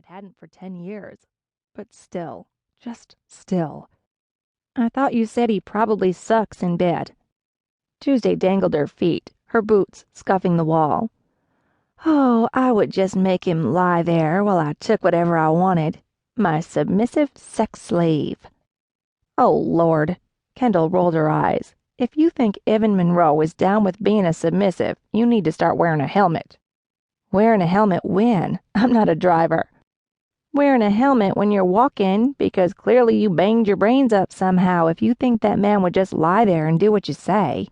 it hadn't for 10 years. But still, just still. I thought you said he probably sucks in bed. Tuesday dangled her feet, her boots scuffing the wall. Oh, I would just make him lie there while I took whatever I wanted. My submissive sex slave. Oh, Lord. Kendall rolled her eyes. If you think Evan Monroe is down with being a submissive, you need to start wearing a helmet. Wearing a helmet when? I'm not a driver. Wearing a helmet when you're walking, because clearly you banged your brains up somehow if you think that man would just lie there and do what you say.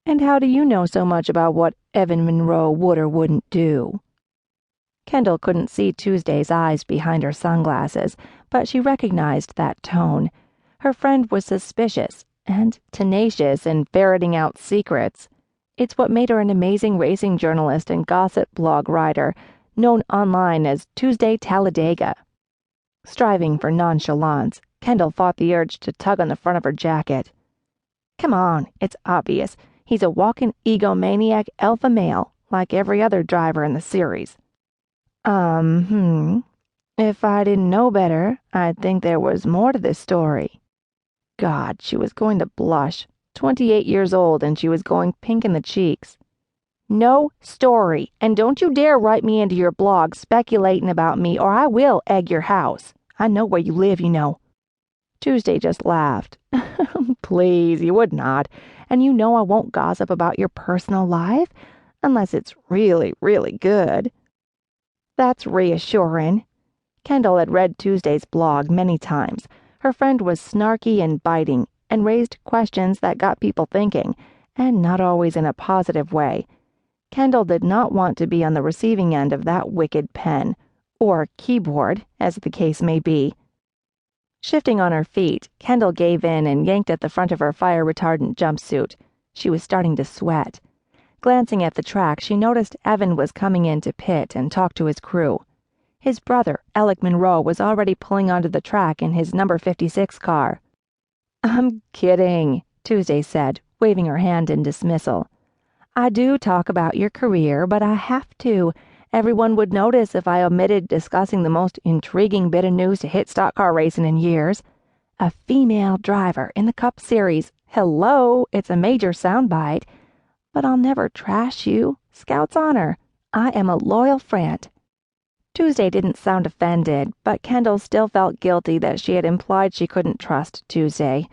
And how do you know so much about what Evan Monroe would or wouldn't do? Kendall couldn't see Tuesday's eyes behind her sunglasses, but she recognized that tone. Her friend was suspicious and tenacious in ferreting out secrets. It's what made her an amazing racing journalist and gossip blog writer, known online as Tuesday Talladega. Striving for nonchalance, Kendall fought the urge to tug on the front of her jacket. Come on, it's obvious. He's a walking egomaniac alpha male, like every other driver in the series. If I didn't know better, I'd think there was more to this story. God, she was going to blush. 28 years old, and she was going pink in the cheeks. No story, and don't you dare write me into your blog speculating about me, or I will egg your house. I know where you live, you know. Tuesday just laughed. Please, you would not. And you know I won't gossip about your personal life, unless it's really, really good. That's reassuring. Kendall had read Tuesday's blog many times. Her friend was snarky and biting, and raised questions that got people thinking, and not always in a positive way. Kendall did not want to be on the receiving end of that wicked pen, or keyboard, as the case may be. Shifting on her feet, Kendall gave in and yanked at the front of her fire-retardant jumpsuit. She was starting to sweat. Glancing at the track, she noticed Evan was coming in to pit and talk to his crew. His brother, Alec Monroe, was already pulling onto the track in his number 56 car. I'm kidding, Tuesday said, waving her hand in dismissal. I do talk about your career, but I have to. Everyone would notice if I omitted discussing the most intriguing bit of news to hit stock car racing in years. A female driver in the Cup Series. Hello, it's a major soundbite. But I'll never trash you. Scout's honor. I am a loyal friend. Tuesday didn't sound offended, but Kendall still felt guilty that she had implied she couldn't trust Tuesday.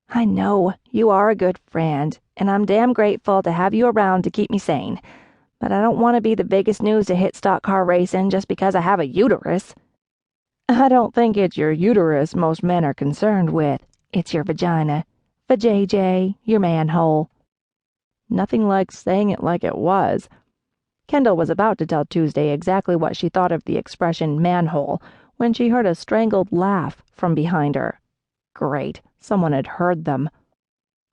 I know, you are a good friend, and I'm damn grateful to have you around to keep me sane. But I don't want to be the biggest news to hit stock car racing just because I have a uterus. I don't think it's your uterus most men are concerned with. It's your vagina. Vajayjay, your manhole. Nothing like saying it like it was. Kendall was about to tell Tuesday exactly what she thought of the expression manhole when she heard a strangled laugh from behind her. Great, someone had heard them.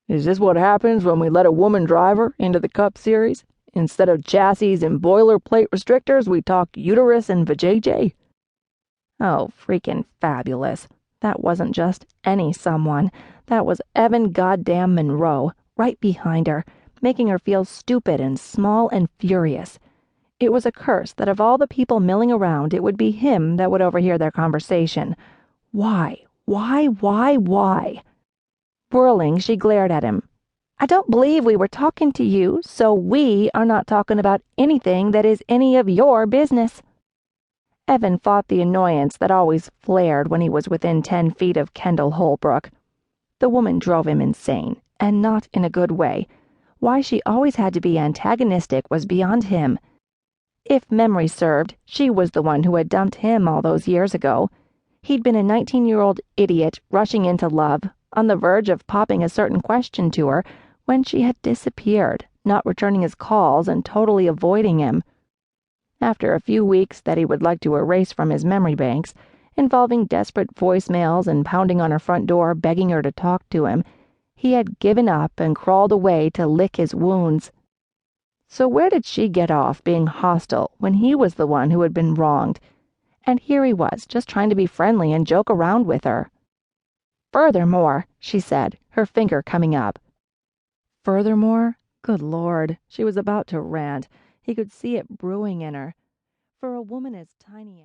Is this what happens when we let a woman driver into the Cup Series? Instead of chassis and boilerplate restrictors, we talk uterus and vajayjay? Oh, freaking fabulous. That wasn't just any someone. That was Evan goddamn Monroe, right behind her, making her feel stupid and small and furious. It was a curse that of all the people milling around, it would be him that would overhear their conversation. Why? Whirling, she glared at him. I don't believe we were talking to you, so we are not talking about anything that is any of your business. Evan fought the annoyance that always flared when he was within 10 feet of Kendall Holbrook. The woman drove him insane, and not in a good way. Why she always had to be antagonistic was beyond him. If memory served, she was the one who had dumped him all those years ago. He'd been a 19-year-old idiot rushing into love, on the verge of popping a certain question to her, when she had disappeared, not returning his calls and totally avoiding him. After a few weeks that he would like to erase from his memory banks, involving desperate voicemails and pounding on her front door begging her to talk to him, he had given up and crawled away to lick his wounds. So where did she get off being hostile when he was the one who had been wronged? And here he was, just trying to be friendly and joke around with her. Furthermore, she said, her finger coming up. Furthermore? Good Lord, she was about to rant. He could see it brewing in her. For a woman as tiny as